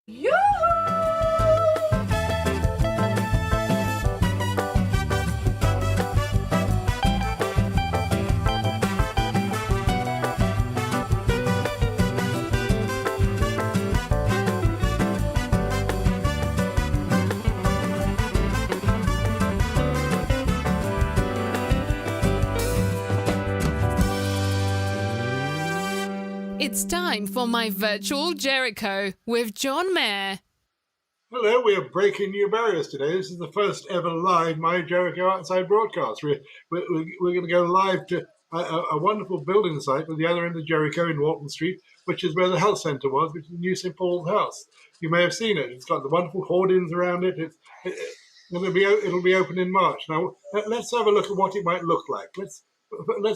It's time for my virtual Jericho with John Mayer. Hello, we are breaking new barriers today. This is the first ever live My Jericho Outside broadcast. We're going to go live to a wonderful building site at the other end of Jericho in Walton Street, which is where the health centre was, which is the new St Paul's House. You may have seen it. It's got the wonderful hoardings around it. It'll be open in March. Now, let's have a look at what it might look like. Let's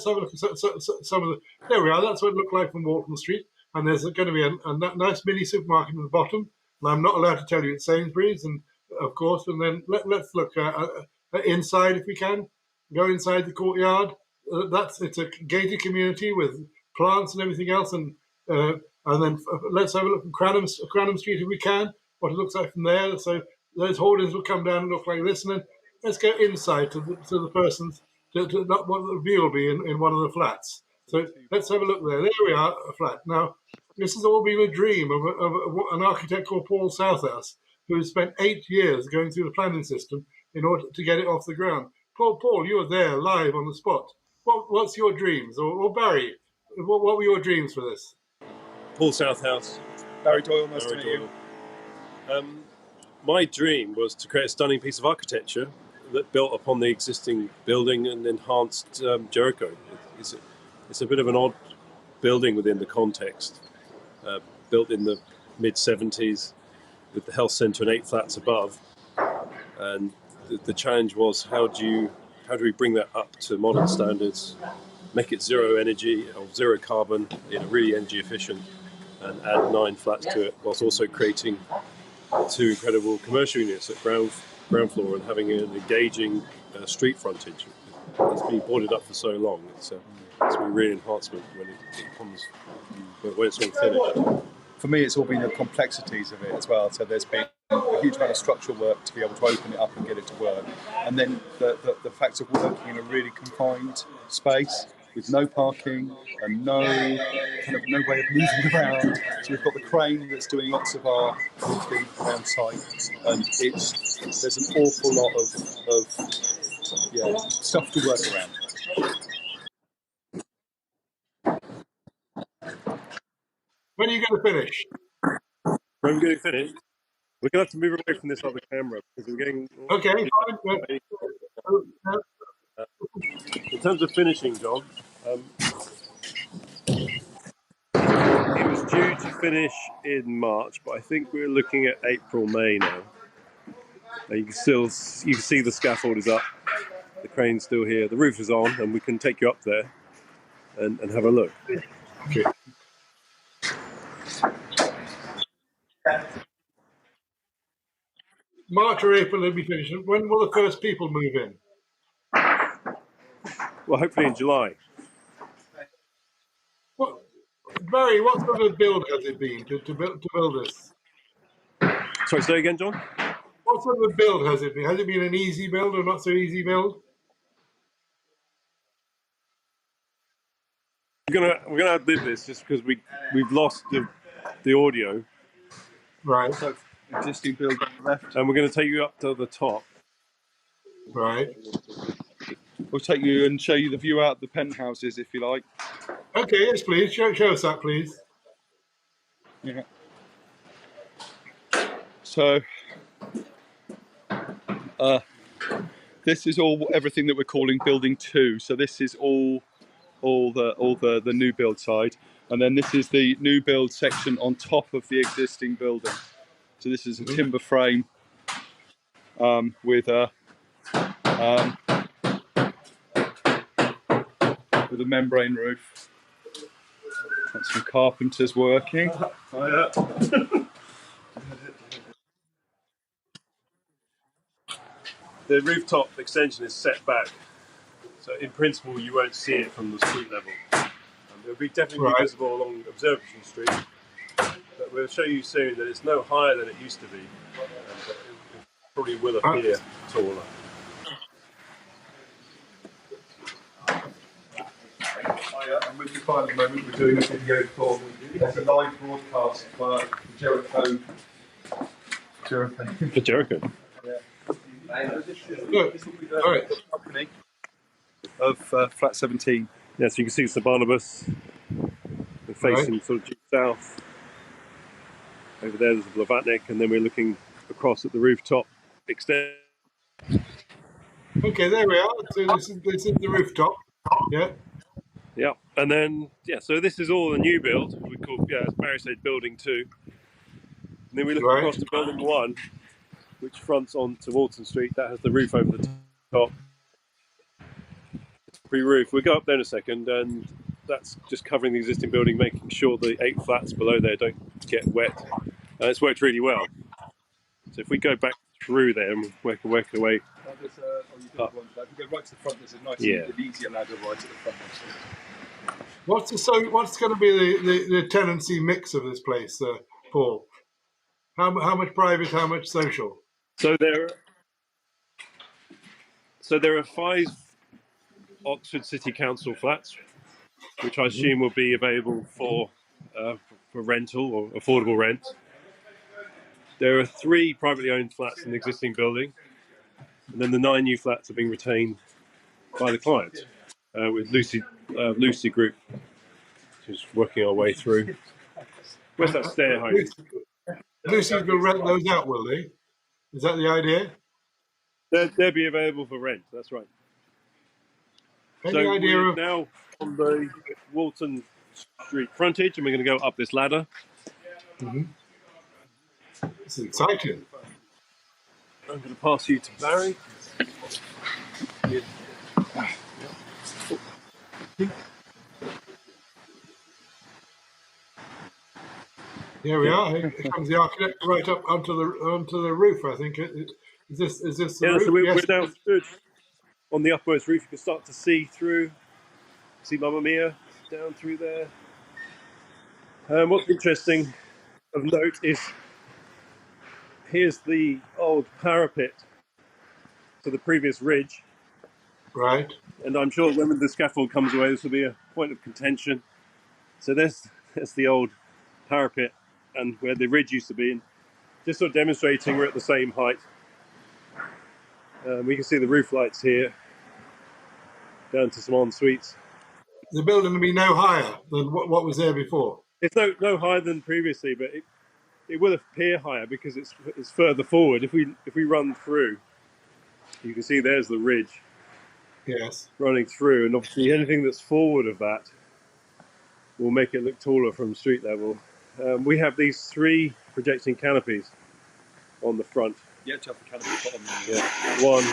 have a look at some of the... There we are. That's what it looked like from Walton Street. And there's going to be a nice mini supermarket at the bottom. And I'm not allowed to tell you it's Sainsbury's, and of course. And then let's look inside if we can. Go inside the courtyard. It's a gated community with plants and everything else. And then let's have a look at Cranham Street if we can. What it looks like from there. So those hoardings will come down and look like this. And then let's go inside to the person's. To not what the view will be in one of the flats. So let's have a look there. There we are, a flat. Now, this has all been a dream of an architect called Paul Southhouse, who has spent 8 years going through the planning system in order to get it off the ground. Paul, you were there live on the spot. What's your dreams? Or Barry, what were your dreams for this? Paul Southhouse. Barry Doyle, nice to meet you. My dream was to create a stunning piece of architecture that built upon the existing building and enhanced Jericho. It's a bit of an odd building within the context, built in the mid-70s with the health centre and 8 flats above. And the challenge was how do we bring that up to modern standards, make it zero energy or zero carbon, really energy efficient, and add 9 flats to it, whilst also creating 2 incredible commercial units at ground floor and having an engaging street frontage. It's been boarded up for so long. It's been a real enhancement when it's all finished. For me, it's all been the complexities of it as well. So there's been a huge amount of structural work to be able to open it up and get it to work. And then the fact of working in a really confined space with no parking and no way of moving around. So we've got the crane that's doing lots of our roofing around site, and there's an awful lot of stuff to work around. When are you going to finish? When we're going to finish, we're going to have to move away from this other camera because we're getting... Okay. In terms of finishing, John, it was due to finish in March, but I think we're looking at April, May now. You can see the scaffold is up, the crane's still here, the roof is on, and we can take you up there and have a look. Okay. March or April will be finished. When will the first people move in? Well, hopefully in July. Barry, what sort of build has it been to build this? Sorry, say again, John? What sort of build has it been? Has it been an easy build or not so easy build? We're gonna outlive this just because we've lost the audio. Right. So existing build on the left. And we're going to take you up to the top. Right. We'll take you and show you the view out the penthouses if you like. Okay, yes, please. Show us that, please. Yeah. So, this is everything that we're calling Building 2. So this is all the new build side, and then this is the new build section on top of the existing building. So this is a timber frame with a membrane roof. That's some carpenters working. The rooftop extension is set back, so in principle you won't see it from the street level. It'll be definitely visible along Observatory Street, but we'll show you soon that it's no higher than it used to be. But it probably will appear taller. And with the final moment, we're doing a video for there's a live broadcast for Jericho. For Jericho. Good. All right. Company of Flat 17. Yeah, so you can see St Barnabas. We're facing sort of due south. Over there's the Blavatnik, and then we're looking across at the rooftop extent. Okay, there we are. So this is the rooftop. Yeah. Yeah, and then so this is all a new build. We call as Barry said, Building 2. And then we look across to Building 1, which fronts onto Walton Street. That has the roof over the top. Roof. We'll go up there in a second, and that's just covering the existing building, making sure the 8 flats below there don't get wet. It's worked really well. So if we go back through there and work away. You go right to the front. There's a nice and easier ladder right at the front. What's going to be the tenancy mix of this place, Paul? How much private? How much social? So there are 5 Oxford City Council flats, which I assume will be available for rental or affordable rent. There are 3 privately owned flats in the existing building, and then the 9 new flats are being retained by the client with Lucy Group, who's working our way through. Where's that stair height? Lucy will rent those out, will they? Is that the idea? They'll be available for rent. That's right. Any idea we're of now on the Walton Street frontage, and we're going to go up this ladder. This is exciting. I'm going to pass you to Barry. Here we are. Here comes the architect right up onto the roof. I think. Is this the roof? So we're now stood on the uppermost roof. You can start to see through. See Mamma Mia down through there. What's interesting of note is here's the old parapet to the previous ridge. Right. And I'm sure when the scaffold comes away, this will be a point of contention. So there's the old parapet and where the ridge used to be, and just sort of demonstrating we're at the same height. We can see the roof lights here down to some en-suites. The building will be no higher than what was there before. It's no higher than previously, but it will appear higher because it's further forward. If we run through, you can see there's the ridge. Yes. Running through, and obviously anything that's forward of that will make it look taller from street level. We have these 3 projecting canopies on the front. Yeah, to have the canopy put on there. Yeah, 1,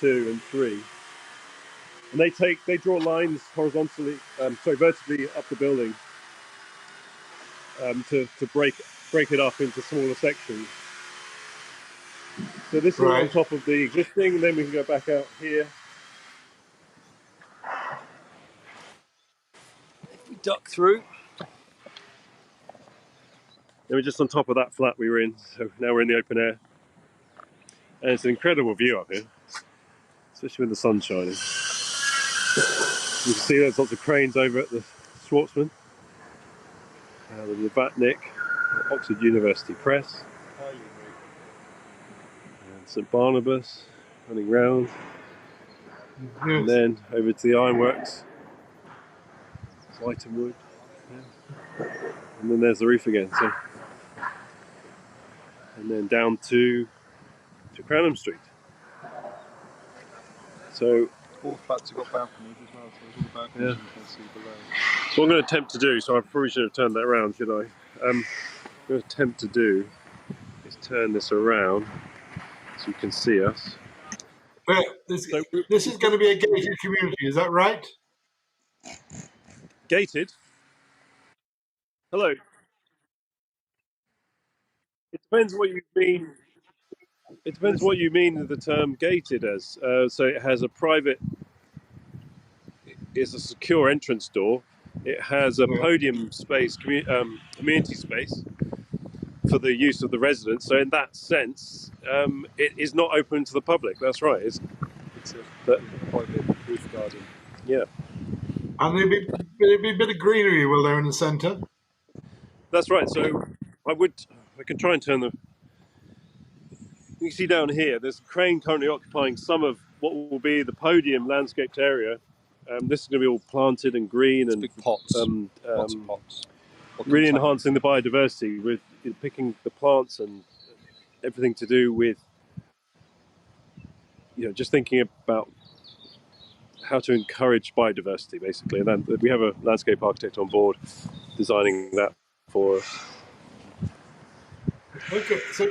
2, and 3. And they draw lines vertically up the building to break it up into smaller sections. So this is on top of the existing, and then we can go back out here. We duck through. Then we're just on top of that flat we were in, so now we're in the open air. And it's an incredible view up here, especially when the sun's shining. You can see there's lots of cranes over at the Schwartzman, the Blavatnik, Oxford University Press, and St Barnabas running round. And then over to the ironworks, White and Wood. And then there's the roof again. So. And then down to Cranham Street. So all flats have got balconies as well, so there's all the balconies you can see below. So what I'm going to attempt to do, so I probably should have turned that around, should I? What I'm going to attempt to do is turn this around so you can see us. But this is going to be a gated community, is that right? Gated? Hello. It depends what you mean. It depends what you mean with the term gated as. So it has a private, it's a secure entrance door, It has a Yeah. podium space, community space for the use of the residents. So in that sense, it is not open to the public. That's right. It's a But, private roof garden. yeah, And there'd be a bit of greenery, will there, in the centre? that's right. So I can try and turn the. You can see down here, there's a crane currently occupying some of what will be the podium landscaped area. This is going to be all planted and green and Big pots, lots of pots. really enhancing the biodiversity with picking the plants and everything to do with just thinking about how to encourage biodiversity, basically. And then we have a landscape architect on board designing that for us. Okay, so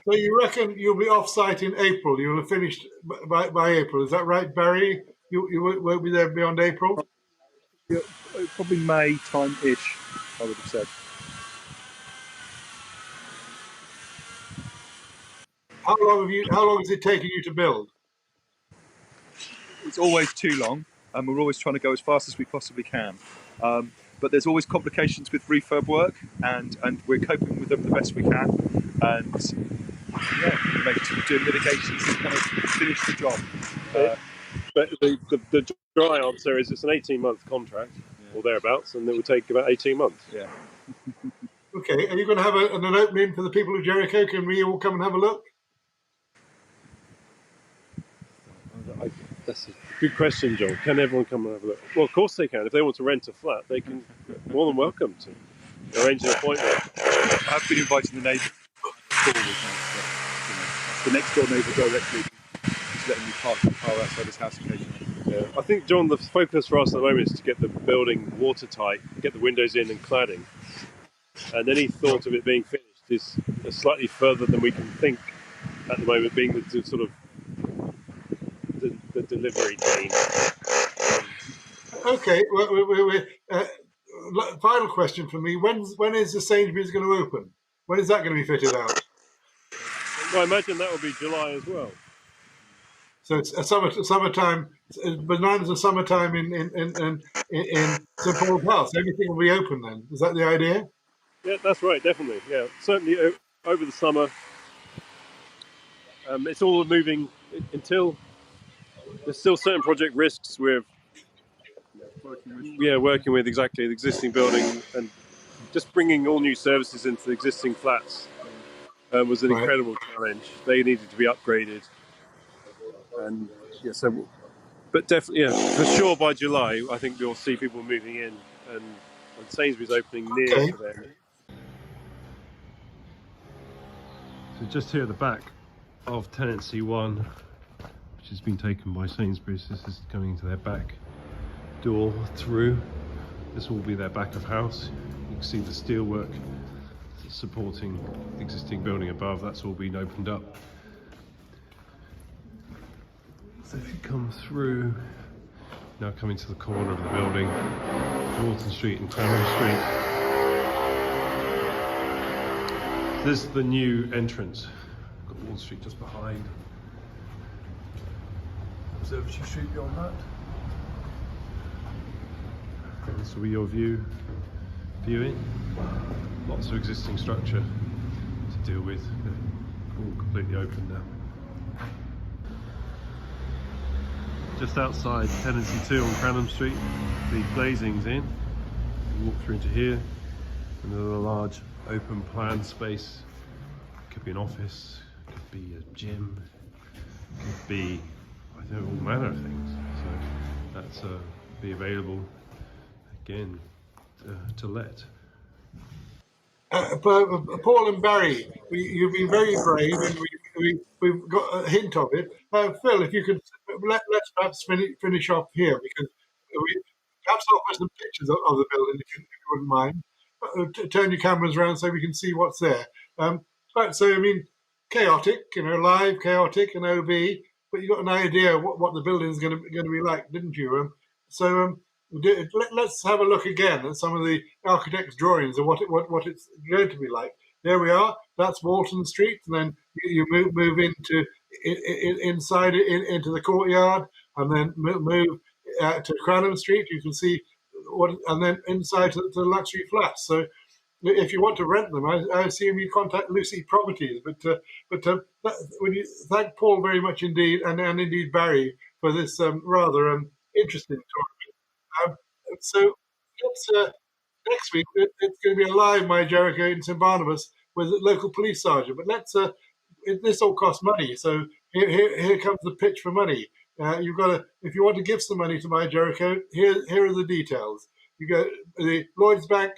you reckon you'll be off-site in April? You'll have finished by April. Is that right, Barry? You won't be there beyond April? Yeah, probably May time-ish, I would have said. How long is it taking you to build? It's always too long, and we're always trying to go as fast as we possibly can. But there's always complications with refurb work, and we're coping with them the best we can. And doing mitigations to kind of finish the job. But the dry answer is it's an 18-month contract or thereabouts, and it will take about 18 months. Yeah. Okay, are you going to have an opening for the people of Jericho? Can we all come and have a look? That's a good question, John. Can everyone come and have a look? Well, of course they can. If they want to rent a flat, they can. More than welcome to arrange an appointment. I've been inviting the neighbour. The next door neighbour directly is letting me park the car outside his house occasionally. Yeah. I think, John, the focus for us at the moment is to get the building watertight, get the windows in and cladding. And any thought of it being finished is slightly further than we can think at the moment, being the sort of the delivery team. Okay, final question for me. When is the Sainsbury's going to open? When is that going to be fitted out? Well, I imagine that will be July as well. So it's a summertime, bananas of summertime in St Paul's House. Everything will be open then. Is that the idea? Yeah, that's right, definitely. Yeah, certainly over the summer. It's all moving until there's still certain project risks with working with exactly the existing building, and just bringing all new services into the existing flats was an incredible challenge. They needed to be upgraded, and but definitely, for sure by July, I think we'll see people moving in, and Sainsbury's opening near to them. So just here at the back of Tenancy 1, which has been taken by Sainsbury's, this is going into their back door through. This will be their back of house. You can see the steelwork supporting the existing building above. That's all been opened up. So if you come through, now coming to the corner of the building, Walton Street and Cranham Street. This is the new entrance. Got Wall Street just behind. Observatory Street beyond that. And this will be your viewing. Lots of existing structure to deal with. All completely open now. Just outside Tenancy 2 on Cranham Street, the glazing's in. You walk through into here, and there's a large open plan space. Could be an office, could be a gym, could be, I don't know, all manner of things. So that's be available again to let. Paul and Barry, you've been very brave, and we've got a hint of it. Phil, if you could let's perhaps finish off here, because we perhaps offer some pictures of the building, if you wouldn't mind. Turn your cameras around so we can see what's there. Right, so I mean, chaotic, live, chaotic, and OB, but you got an idea what the building is going to be like, didn't you? Let's have a look again at some of the architect's drawings of what it's going to be like. There we are. That's Walton Street, and then you move into inside into the courtyard, and then move to Cranham Street. You can see and then inside to luxury flats. So if you want to rent them, I assume you contact Lucy Properties. When you thank Paul very much indeed, and indeed Barry for this rather interesting talk. So let's, next week it's going to be a live My Jericho in St Barnabas with the local police sergeant. But this all costs money, so here comes the pitch for money. You've got to, if you want to give some money to My Jericho, here are the details. You go the Lloyds Bank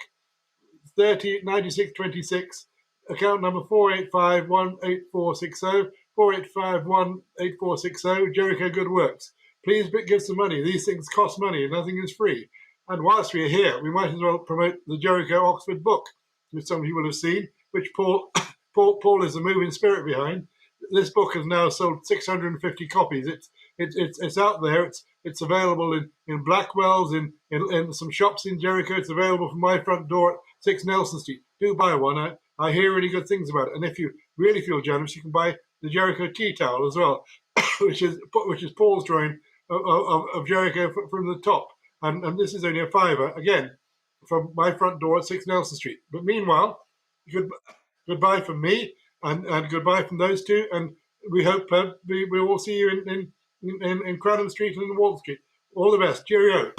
309626, account number 485184604851846, 4851846, Jericho Good Works. Please give some money. These things cost money. Nothing is free. And whilst we're here, we might as well promote the Jericho Oxford book, which some of you will have seen, which Paul is the moving spirit behind. This book has now sold 650 copies. It's out there. It's available in Blackwell's, in some shops in Jericho. It's available from my front door at 6 Nelson Street. Do buy one. I hear really good things about it. And if you really feel generous, you can buy the Jericho tea towel as well, which is Paul's drawing of Jericho from the top. And this is only a £5, again, from my front door at 6 Nelson Street. But meanwhile, goodbye from me, and goodbye from those two. And we hope we will see you in Cranham Street and in Wall Street. All the best. Cheerio.